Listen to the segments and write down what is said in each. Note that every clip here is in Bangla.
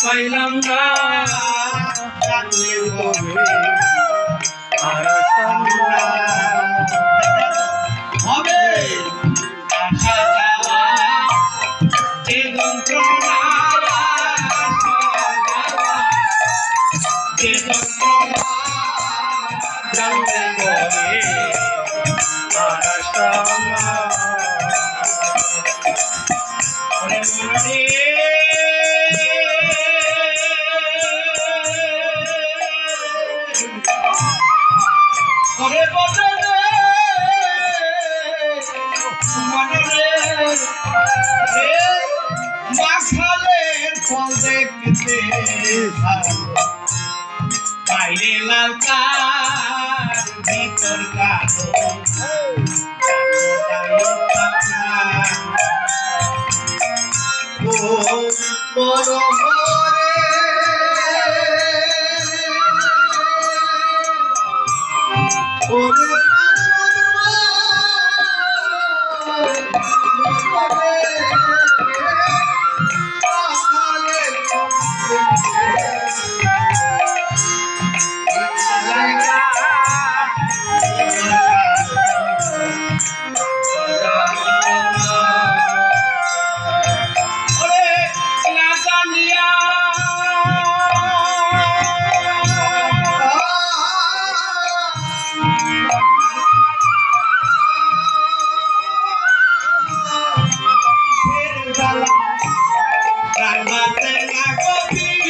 পাইলাম না জানলে হবে আর হবে আশা যাওয়া যে যন্ত্রণা যে যন্ত্রণা জানলে হবে আর আশা করে বদলে মনে রে মাখালের ফল দেখতে বাইরে লাল কার ভিতর কালো বড়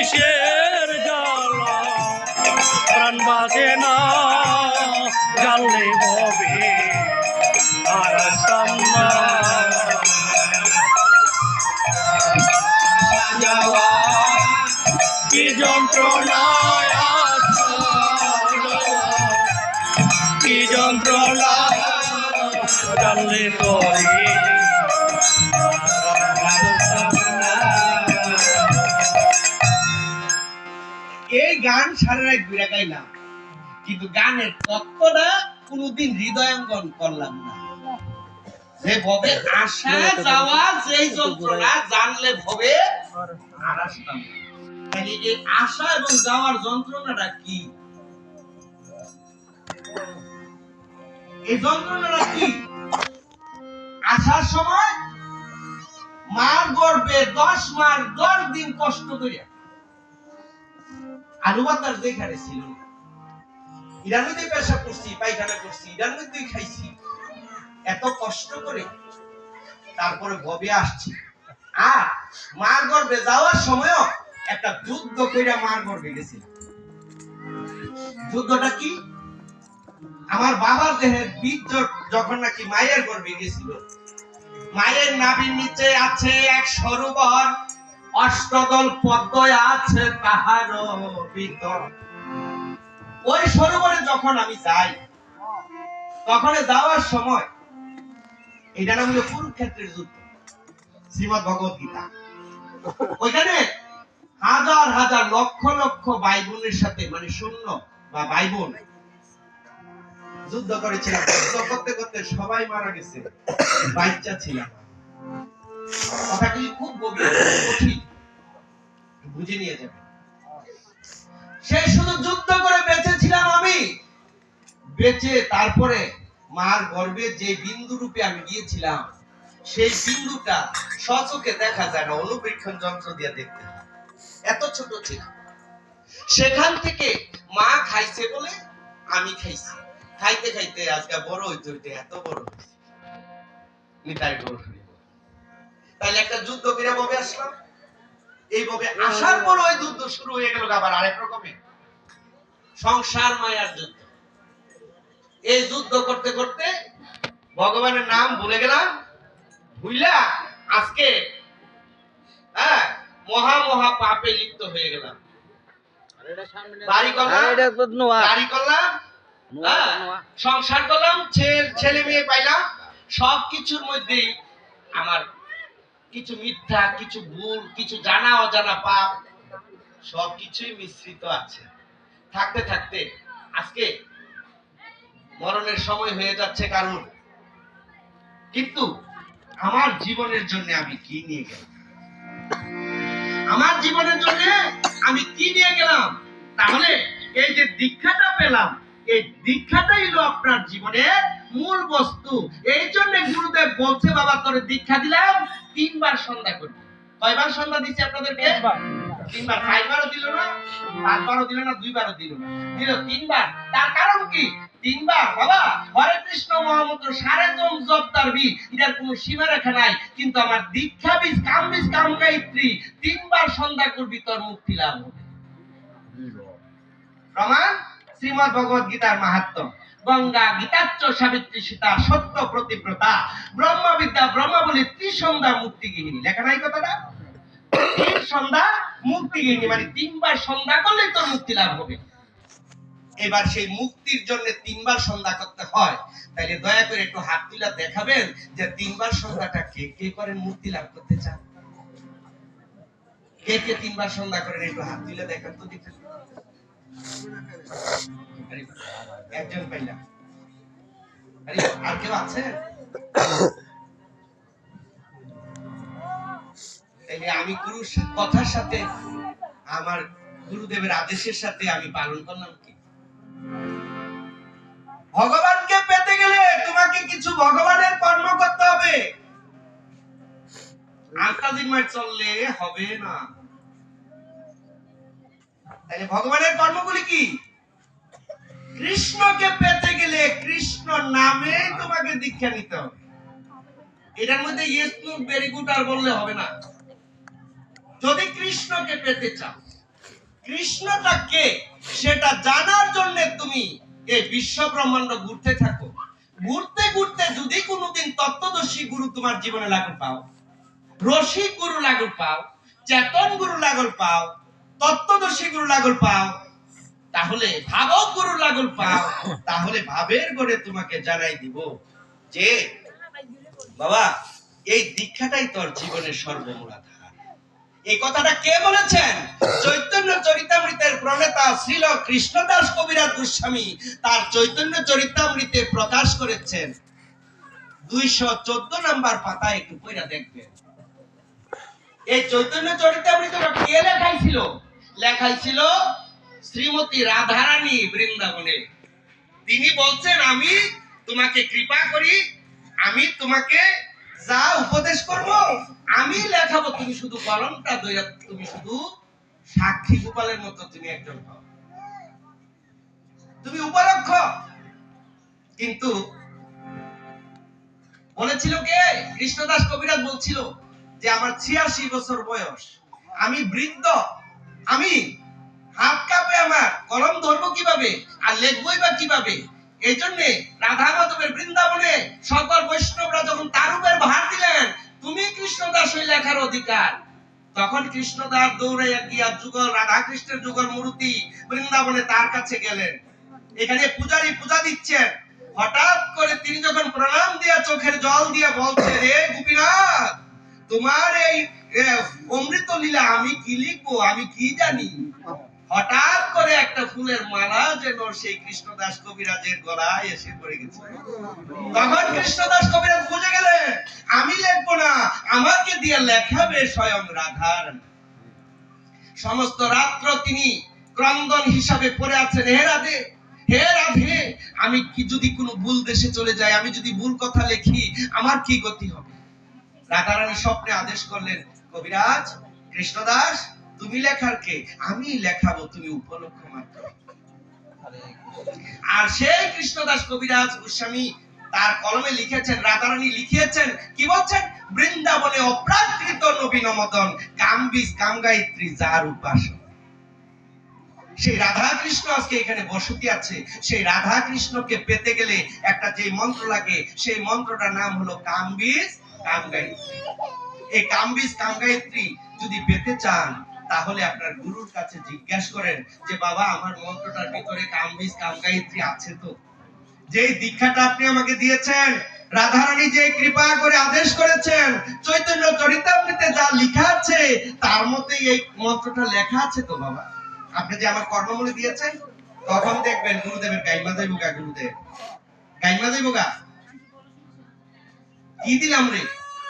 কিসের জ্বালা প্রাণ বাজে না জানলে হবে আর সামনা যাওয়া কি যন্ত্রণায় কি যন্ত্রণা জানলে হবে এই গান সারা রাত ঘুরে গাইলাম কিন্তু গানের তত্ত্বটা কোনোদিন হৃদয়ঙ্গম করলাম না যে ভবে আসা যাওয়া যেই যন্ত্রণা জানলে ভবে আর আসতাম তাহলে এই আসা এবং যাওয়ার যন্ত্রণাটা কি এই যন্ত্রণাটা কি আসার সময় মার গর্ভে 10 মাস 10 দিন কষ্ট করিয়া আলু বাতাস দেখারে ছিল ইরার মধ্যে পেশাব করছি পায়খানা করছি ইরার মধ্যেই খাইছি এত কষ্ট করে তারপরে ভবে আসছি আর মার গর্ভে যাওয়ার সময়ও একটা যুদ্ধ কইরা মার গর্ভে গেছিল যুদ্ধটা কি আমার বাবার দেহের বীর্য যখন নাকি মায়ের গর্ভে গেছিল মায়ের নাভির নিচে আছে এক সরোবর অষ্টদল পদ্ম আছে তাহার ভিতর ওই সরোবরে যখন আমি যাই তখন যাওয়ার সময় এটা নাম হলো কুরুক্ষেত্রের যুদ্ধ শ্রীমদ্ ভগবত গীতা ওইখানে হাজার হাজার লক্ষ লক্ষ ভাই বোনের সাথে মানে শূন্য বা ভাই বোন যুদ্ধ করেছিলাম যুদ্ধ করতে করতে সবাই মারা গেছে বাচ্চা ছিলাম কথাটি খুব গভীর কঠিন বুঝে নিয়ে যাবে সেই শুধু যুদ্ধ করে বেঁচেছিলাম আমি বেঁচে তারপরে মার গর্ভে যে বিন্দু রূপে আমি গিয়েছিলাম সেই বিন্দুটা সচক্ষে দেখা যায় না অনুবীক্ষণ যন্ত্র দিয়ে দেখতে হয় এত ছোট ছিল সেখান থেকে মা খাইছে বলে আমি খাইছি খাইতে খাইতে আজকে বড় হইতে হইতে এত বড় হয়েছে নিতাই গৌর তাহলে একটা যুদ্ধ করে ভাবে আসলাম এইভাবে আসার পর ওই যুদ্ধ শুরু হয়ে গেল আবার আরেক রকমের সংসার মায়ার যুদ্ধ এই যুদ্ধ করতে করতে ভগবানের নাম ভুলে গেলাম ভুইলা আজকে মহা মহা পাপে লিপ্ত হয়ে গেলাম বাড়ি করলাম সংসার করলাম ছেলে মেয়ে পাইলাম সবকিছুর মধ্যে আমার কিছু মিথ্যা কিছু ভুল কিছু জানা অজানা পাপ সবকিছুই মিশ্রিত আছে থাকতে থাকতে আজকে মরণের সময় হয়ে যাচ্ছে কারণ কিন্তু আমার জীবনের জন্য আমি কি নিয়ে গেলাম আমার জীবনের জন্য আমি কি নিয়ে গেলাম? তাহলে এই যে দীক্ষাটা পেলাম, এই দীক্ষাটাই হলো আপনার জীবনের মূল বস্তু। এই জন্য গুরুদেব বলছে, বাবা তোরে দীক্ষা দিলাম, 3 বার সন্ধ্যা করবি। কয়বার সন্ধ্যা দিছি আপনাদেরকে? 3 বার। 5 বারও দিল না, 5 বারও দিল না, 2 বারও দিল না, দিল 3 বার। তার কারণ কি? 3 বার বাবা হরে কৃষ্ণ মহামন্ত্র সারে জম জপ তারবি, এটার কোনো সীমা রেখা নাই। কিন্তু আমার দীক্ষা বীজ কাম গায়ত্রী 3 বার সন্ধ্যা করবি, তোর মুক্তি লাভ হবে। প্রমাণ শ্রীমদ্ ভগবত গীতার মাহাত্ম্য। গঙ্গা গীতাচ্চ সাবিত্রী সীতা সত্য প্রতিব্রতা ব্রহ্মবিদ্যা ব্রহ্মাবলী ত্রিসন্ধ্যা মুক্তিগৃহিণী। লেখা নাই কথাটা? সন্ধ্যা মুক্তিগৃহিণী মানে 3 বার সন্ধ্যা করলে তোর মুক্তি লাভ হবে। এবার সেই মুক্তির জন্য 3 বার সন্ধ্যা করতে হয়। তাইলে দয়া করে একটু হাত তুলে দেখাবেন যে 3 বার সন্ধ্যাটা কে কে করেন মুক্তি লাভ করতে চান? কে কে 3 বার সন্ধ্যা করেন একটু হাত তুলে দেখান তো দেখেন। একজন পাইলাম। আর কেউ আছে? আমি গুরুর কথার সাথে আমার গুরুদেবের আদেশের সাথে আমি পালন করলাম কি? ভগবানকে পেতে গেলে তোমাকে কিছু ভগবানের কর্ম করতে হবে। আত্মাদিমায় চললে হবে না। তাহলে ভগবানের কর্মগুলি কি? কৃষ্ণকে পেতে গেলে কৃষ্ণ নামে তোমাকে দীক্ষা নিতে হবে। এটার মধ্যে ইয়েস নো ভেরি গুড আর বললে হবে না। যদি কৃষ্ণকে পেতে চাও, কৃষ্ণটা কে সেটা জানার জন্য তুমি এই বিশ্ব ব্রহ্মাণ্ড ঘুরতে থাকো। ঘুরতে ঘুরতে যদি কোনোদিন তত্ত্বদর্শী গুরু তোমার জীবনে লাগু পাও, রসিক গুরু লাগু পাও, চেতন গুরু লাগু পাও, তত্ত্বদর্শী গুরু লাগু পাও, তাহলে ভাবক গুরু লাগু পাও, তাহলে ভাবের গড়ে তোমাকে জানাই দিব যে বাবা এই দীক্ষাটাই তোর জীবনের সর্বমূল আধার। এই কথাটা কে বলেছেন? চৈতন্য চরিতামৃতের প্রণেতা শ্রীল কৃষ্ণদাস কবিরাজ গোস্বামী তার চৈতন্য চরিতামৃতে প্রকাশ করেছেন। 214 নম্বর পাতায় একটু পড়া দেখবেন। এই চৈতন্য চরিতামৃতটা কে লেখাইছিল? লেখাইছিল শ্রীমতী রাধারানী বৃন্দাবনে। তিনি বলছেন, আমি তোমাকে কৃপা করি, আমি তোমাকে যা উপদেশ করব আমি লেখাবো, তুমি শুধু কলমটা ধরে তুমি শুধু সাক্ষী গোপালের মতো তুমি একজন হও, তুমি উপলক্ষ। কিন্তু বলেছিল কে? কৃষ্ণদাস কবিরাজ বলছিল যে আমার 86 বছর বয়স, আমি বৃদ্ধ, আমি হাত কাঁপে, আমার কলম ধরবো কিভাবে আর লেখবই বা কিভাবে? এই জন্য রাধা মাধবের বৃন্দাবনে সকল বৈষ্ণবরা যখন তার উপর ভার দিলেন, তুমি কৃষ্ণদাস ওই লেখার অধিকার, তখন কৃষ্ণদাস দৌড়ে গিয়া যুগল রাধা কৃষ্ণের যুগল মূর্তি বৃন্দাবনে তার কাছে গেলেন। এখানে পূজারী পূজা দিচ্ছেন। হঠাৎ করে তিনি যখন প্রণাম দিয়া চোখের জল দিয়া বলছে, রে গোপীনাথ, তোমার এই অমৃত লীলা আমি কি লিখবো, আমি কি জানি। হঠাৎ করে একটা ফুলের মালা যেন সেই কৃষ্ণদাস কবিরাজের গলায় এসে পড়ে গেছে। তখন কৃষ্ণদাস কবিরাজ বুঝে গেলেন, আমি লিখবো না, আমাকে দিয়ে লেখাবে স্বয়ং রাধার। সমস্ত রাত্র তিনি ক্রন্দন হিসাবে পড়ে আছেন, হে রাধে, হে রাধে, আমি কি যদি কোনো ভুল দেশে চলে যাই, আমি যদি ভুল কথা লিখি, আমার কি গতি হবে? রাধারানী স্বপ্নে আদেশ করলেন, কবিরাজ কৃষ্ণদাস, তুমি লেখার কে? আমি লেখাবো, তুমি উপলক্ষ মাত্র। আর সেই কৃষ্ণদাস কবিরাজ গোস্বামী তার কলমে লিখেছেন, রাধারানী লিখিয়েছেন, কি বলছেন? বৃন্দাবনে অপ্রাকৃত নবীন মদন কামবীজ কামগায়ত্রী যার উপাসনা। সেই রাধা কৃষ্ণ আজকে এখানে বসতি আছে। সেই রাধা কৃষ্ণকে পেতে গেলে একটা যে মন্ত্র লাগে, সেই মন্ত্রটার নাম হলো কামবীজ কামগায়ত্রী। এই কামবীজ কামগায়ত্রী যদি পেতে চান, তাহলে আপনার গুরুর কাছে জিজ্ঞাসা করেন যে বাবা আমার মন্ত্রটার ভিতরে কামবীজ কামগায়ত্রী আছে তো? যে দীক্ষাটা আপনি আমাকে দিয়েছেন, রাধারানী যে কৃপা করে আদেশ করেছেন, চৈতন্য চরিতামৃতে যা লেখা আছে তার মধ্যে এই মন্ত্রটা লেখা আছে তো বাবা? আপনি যে আমার কর্মমূলে দিয়েছেন, তখন দেখবেন গুরুদেবের গাইমা যাইব গা। গুরুদেব গাইমা যাইব গা, কি দিলাম রে,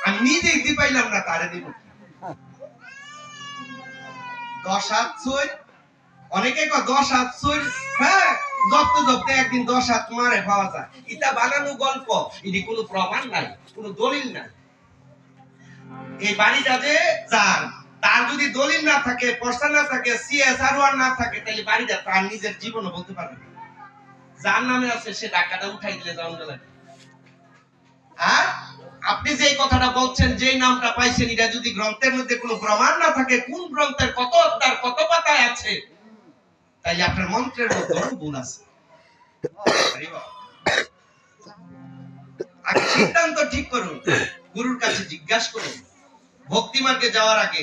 আমি নিজে দিতে পাইলাম না, তারে দিব। 10 হাত ছুঁই, অনেকে কয় 10 হাত ছুঁই, হ্যাঁ জপতে জপতে একদিন 10 হাত মারে পাওয়া যায়। এটা বানানো গল্প, এটি কোনো প্রমাণ নাই, কোনো দলিল নাই। এই বাড়িটা যে যার, তার যদি দলিল না থাকে, পর্সা না থাকে, সিএসআর না থাকে, তাহলে বাড়িটা তার নিজের জীবনও বলতে পারবে না। যার নামে আছে সে টাকাটা উঠাই দিলে যাওয়া গেল। আর আপনি যে কথাটা বলছেন, যে নামটা পাইছেন, এটা যদি গ্রন্থের মধ্যে কোনো প্রমাণ না থাকে, কোন গ্রন্থের কত অধ্যায় কত পাতায় আছে, তাইলে আপনার মন্ত্রের মধ্যে ভুল আছে। আগে সিদ্ধান্ত ঠিক করুন, গুরুর কাছে জিজ্ঞাসা করুন। ভক্তি মার্গে যাওয়ার আগে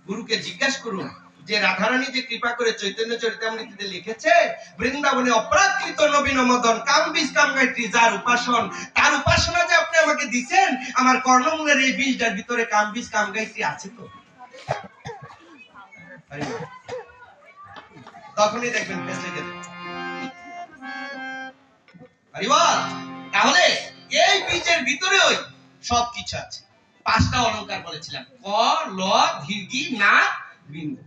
গুরুকে জিজ্ঞাসা করুন যে রাধারানী যে কৃপা করে চৈতন্য চরিতামৃতিতে লিখেছে, বৃন্দাবনে অপ্রাকৃত নবীন মদন কামবিজ কামগায়ত্রী যার উপাসন, তার উপাসনা যে আপনি আমাকে দিবেন, আমার কর্ণমূলের এই বীজটার ভিতরে কামবিজ কামগায়ত্রী আছে তো? তখনই দেখবেন ফেসে গেল। তাহলে এই বীজের ভিতরেও সবকিছু আছে। 5টা অলংকার বলেছিলাম, ক ল দীর্ঘি না বিন্দু।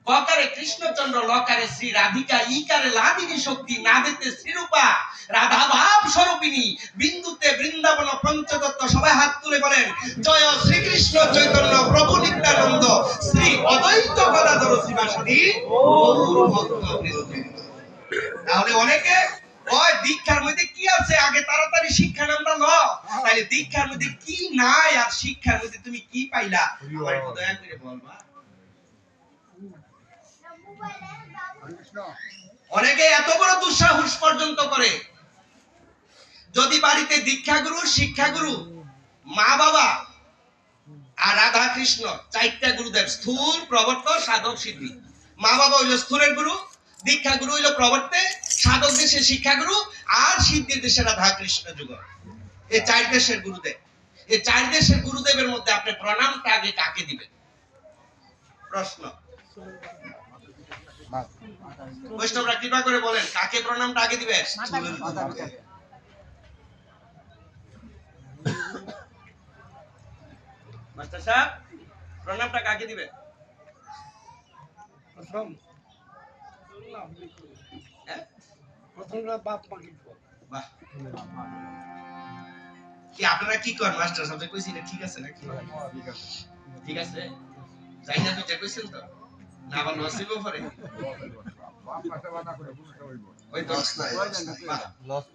ককারে কৃষ্ণচন্দ্র, লকারে শ্রী রাধিকা, ইকারে লাদিনী শক্তি, নাদেতে শ্রীরূপা রাধা ভাব স্বরূপিনী, বিন্দুতে বৃন্দাবন পঞ্চতত্ত্ব। সবাই হাত তুলে বলেন জয় শ্রীকৃষ্ণ চৈতন্য প্রভু নিত্যানন্দ শ্রী অদ্বৈত গদাধর শিবাসাদি গৌর ভক্তবৃন্দ। তাহলে অনেকে ওই দীক্ষার মধ্যে কি আছে, আগে তাড়াতাড়ি শিক্ষা নামটা ল। তাহলে দীক্ষার মধ্যে কি নাই আর শিক্ষার মধ্যে তুমি কি পাইলা, আমার একটু দয়া করে বলবা। অনেকে এত বড় দুঃসাহস পর্যন্ত করে, যদি বাড়িতে দীক্ষাগুরু, শিক্ষাগুরু, মা বাবা আর রাধা কৃষ্ণ 4টা গুরুদেব, স্থূল প্রবর্তক সাধক সিদ্ধি। মা বাবা হইল স্থূলের গুরু, দীক্ষা গুরু হইল প্রবর্তে, সাধক দেশে শিক্ষা গুরু, আর সিদ্ধির দেশে রাধা কৃষ্ণ যুগল। এই 4 দেশের গুরুদেব। এই 4 দেশের গুরুদেবের মধ্যে আপনি প্রণামটা আগে কাকে দিবেন? প্রশ্ন। বৈষ্ণবরা কৃপা করে বলেন কাকে প্রণামটা আগে দিবেন? মাস্টার সাহেব, প্রণামটা কাকে দিবেন? কি আপনারা কি করেন মাস্টার সাহেব? কইছি না ঠিক আছে নাকি? ঠিক আছে, যাই না তুই কইছেন তো না, আবার নসিব পরে ওই তো লস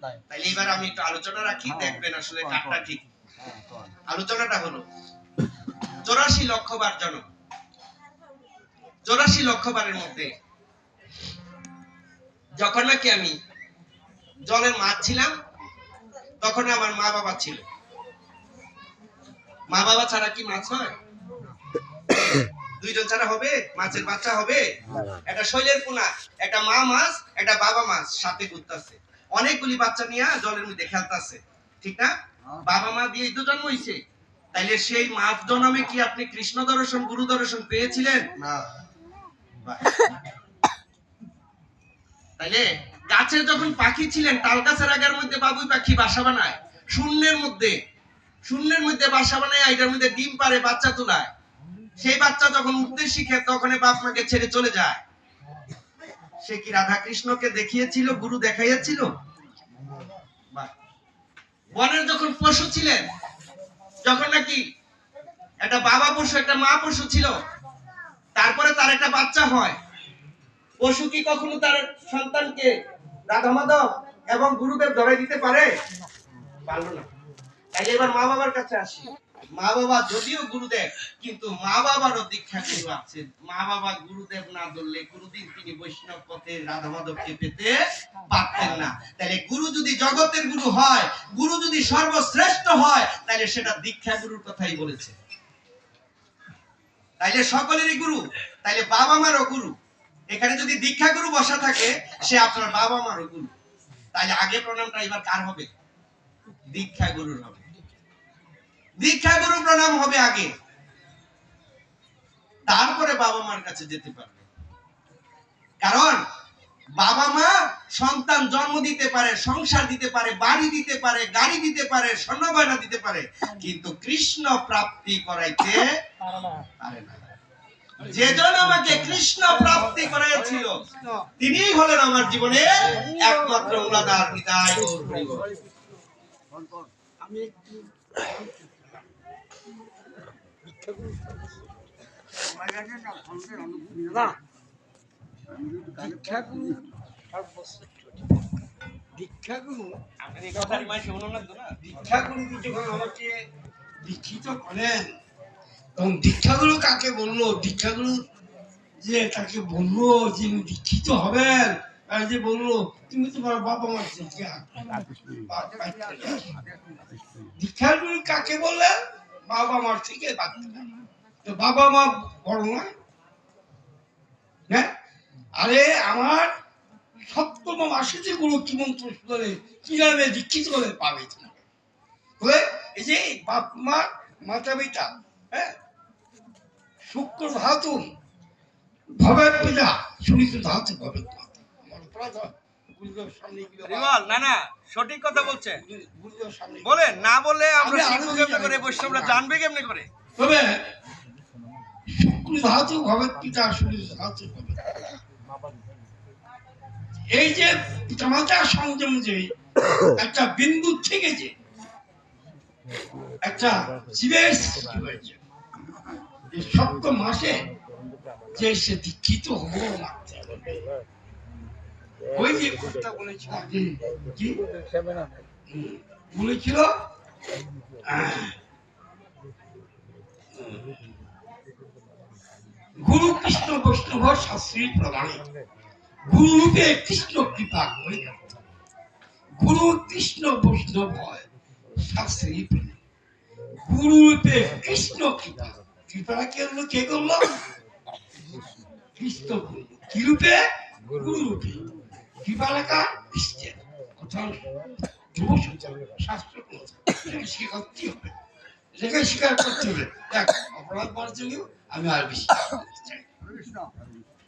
নাই। তাইলে এবার আমি একটু আলোচনা রাখি, দেখবেন আসলে কাটটা ঠিক। আলোচনাটা হলো 84 লক্ষ বার জন্ম। 84 লক্ষ বারের মধ্যে যখন নাকি আমি জলের মাছ ছিলাম, তখন আমার মা বাবা ছিল। মা বাবা ছাড়া কি মাছ হয়? 2 জন ছাড়া হবে? মাছের বাচ্চা হবে? একটা শৈলের পোনা, একটা মা মাছ, একটা বাবা মাছ সাথে ঘুরতেছে, অনেকগুলি বাচ্চা নিয়ে জলের মধ্যে খেলতেছে, ঠিক না? বাবা মা দিয়ে তো জন্ম হইছে। তাইলে সেই মাছ জন্মে কি আপনি কৃষ্ণ দর্শন, গুরু দর্শন পেয়েছিলেন? না। তাইলে গাছে যখন পাখি ছিলেন, তাল গাছের আগের মধ্যে বাবুই পাখি বাসা বানায়, শূন্যের মধ্যে বাসা বানায়, এটার মধ্যে ডিম পারে, বাচ্চা তোলায়। সেই বাচ্চা যখন উঠতে শিখে, তখন বাপ মাকে ছেড়ে চলে যায়। সে কি রাধা কৃষ্ণকে দেখিয়েছিল, গুরু দেখাইয়াছিল? বনের যখন পশু ছিলেন, যখন নাকি একটা বাবা পশু একটা মা পশু ছিল, তারপরে তার একটা বাচ্চা হয়, পশু কি কখনো তার সন্তানকে রাধা মাধব এবং গুরুদেব ধরাই দিতে পারে? পারলো না। তাই এবার মা বাবার কাছে আসি। মা বাবা যদিও গুরুদেব, কিন্তু মা বাবারও দীক্ষা গুরু আছে। মা বাবা গুরুদেব না ধরলে কোনদিন তিনি বৈষ্ণব পথে রাধা মাধবকে পেতে পারতেন না। তাহলে গুরু যদি জগতের গুরু হয়, গুরু যদি সর্বশ্রেষ্ঠ হয়, তাহলে সেটা দীক্ষা গুরুর কথাই বলেছে। তাইলে সকলেরই গুরু, তাইলে বাবা মারও গুরু। এখানে যদি দীক্ষা গুরু বসা থাকে, সে আপনার বাবা মারও গুরু। তাইলে আগে প্রণামটা এবার কার হবে? দীক্ষা গুরুর হবে। দীক্ষা গুরু প্রণাম হবে আগে, তারপরে বাবা মার কাছে যেতে পারবে। কারণ বাবা মা সন্তান জন্ম দিতে পারে, সংসার দিতে পারে, বাড়ি দিতে পারে, গাড়ি দিতে পারে, স্বর্ণ গয়না দিতে পারে, কিন্তু কৃষ্ণ প্রাপ্তি করাইতে পারে না। যেজন আমাকে কৃষ্ণ প্রাপ্তি করেছিল তিনিই হলেন আমার জীবনের একমাত্র মূলাধার। নিতাই গৌর হরি বল। আমি একটু দীক্ষাগুরু যখন আমাকে দীক্ষিত করেন তখন দীক্ষাগুরু কাকে বললো, দীক্ষাগুরু যে তাকে বললো যে দীক্ষিত হবেন, আর যে বললো তুমি তোমার বাবা মার থেকে দীক্ষাগুরু কাকে বললেন? বাবা মার থেকে তো বাবা মা বড় নয়? হ্যাঁ, আরে আমার সপ্তম মাসে যে গুরু কি মন্ত্র করে কি নামে দীক্ষিত করে পাবে তোমাকে বলে, এই যে বাপ মা মাতা পিতা, হ্যাঁ, শুক্র ধাতু ভবের পিতা সুনিত ধাতু ভবের মাতা। আমার অপরাধ হয় গুরুদেব সামনে গেলে না না সঠিক কথা বলছে, গুরুদেব সামনে বলেন না বললে আমরা আমি শিখবো কেমনে করে, বৈষ্ণবরা জানবে কেমনে করে? তবে শুক্র ধাতু ভবের পিতা সুনিত ধাতু ভবের মাতা। এই যে পিতামাতার সংযম যে একটা বিন্দু থেকে যে একটা জীবের সৃষ্টি হয়েছে, যে সপ্তম মাসে যে সে দীক্ষিত হবো মাত্র, ওই যে কথা বলেছিল কি বলেছিল, গুরু কৃষ্ণ বৈষ্ণব শাস্ত্রী প্রমাণে গুরু রূপে কৃষ্ণ কৃপা করে, গুরু কৃষ্ণ বৈষ্ণব হয় শাস্ত্রী প্রমাণ, গুরু রূপে কৃষ্ণ কৃপা। কৃপাটা কে করলো? কৃষ্ণ করলো। কি রূপে? গুরু রূপে। কৃপা লেখা কৃষ্ণের কথা, শাস্ত্র শেখাতে হবে, এটাকে স্বীকার করতে হবে। দেখ অপরাধ মার্জনীয়, আমি আর বেশি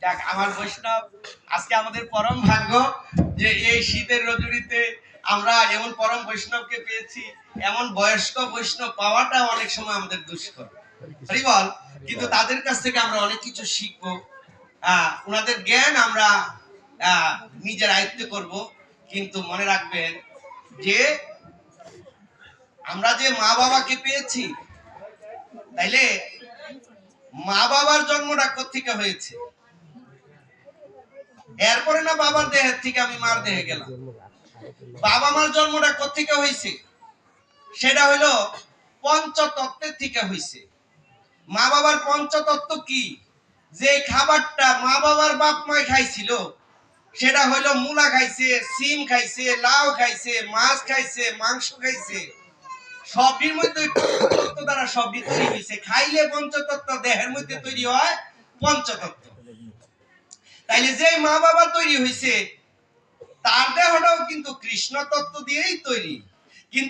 যাক আমার বৈষ্ণব, আজকে আমাদের পরম ভাগ্য যে এই শীতের রজনীতে আমরা এমন পরম বৈষ্ণবকে পেয়েছি। এমন বয়স্ক বৈষ্ণব পাওয়াটা অনেক সময় আমাদের দুষ্কর, হরি বল। কিন্তু তাদের কাছ থেকে আমরা অনেক কিছু শিখবো, ওনাদের জ্ঞান আমরা নিজের আয়ত্ত করব। কিন্তু মনে রাখবেন যে আমরা যে মা বাবাকে পেয়েছি, তাইলে মা বাবার জন্মটা কোত্থেকে হয়েছে? এরপরে না বাবার দেহের থেকে আমি মার দেহে গেলাম। বাবা মার জন্মটা কোত্থেকে হয়েছে? সেটা হইলো পঞ্চতত্ত্বের থেকে হয়েছে। মা বাবার পঞ্চতত্ত্ব কি? যে খাবারটা মা বাবার বাপ মায় খাইছিল সেটা হইলো মূলা খাইছে, সিম খাইছে, লাউ খাইছে, মাছ খাইছে, মাংস খাইছে, সবটির মধ্যে পঞ্চতত্ত্ব দ্বারা সবই তৈরি হয়েছে। খাইলে পঞ্চতত্ত্ব, দেহের মধ্যে তৈরি হয় পঞ্চতত্ত্ব। তাইলে যে মা বাবা তৈরি হয়েছে তার দেহটাও কিন্তু কৃষ্ণ তত্ত্ব দিয়েই তৈরি। কিন্তু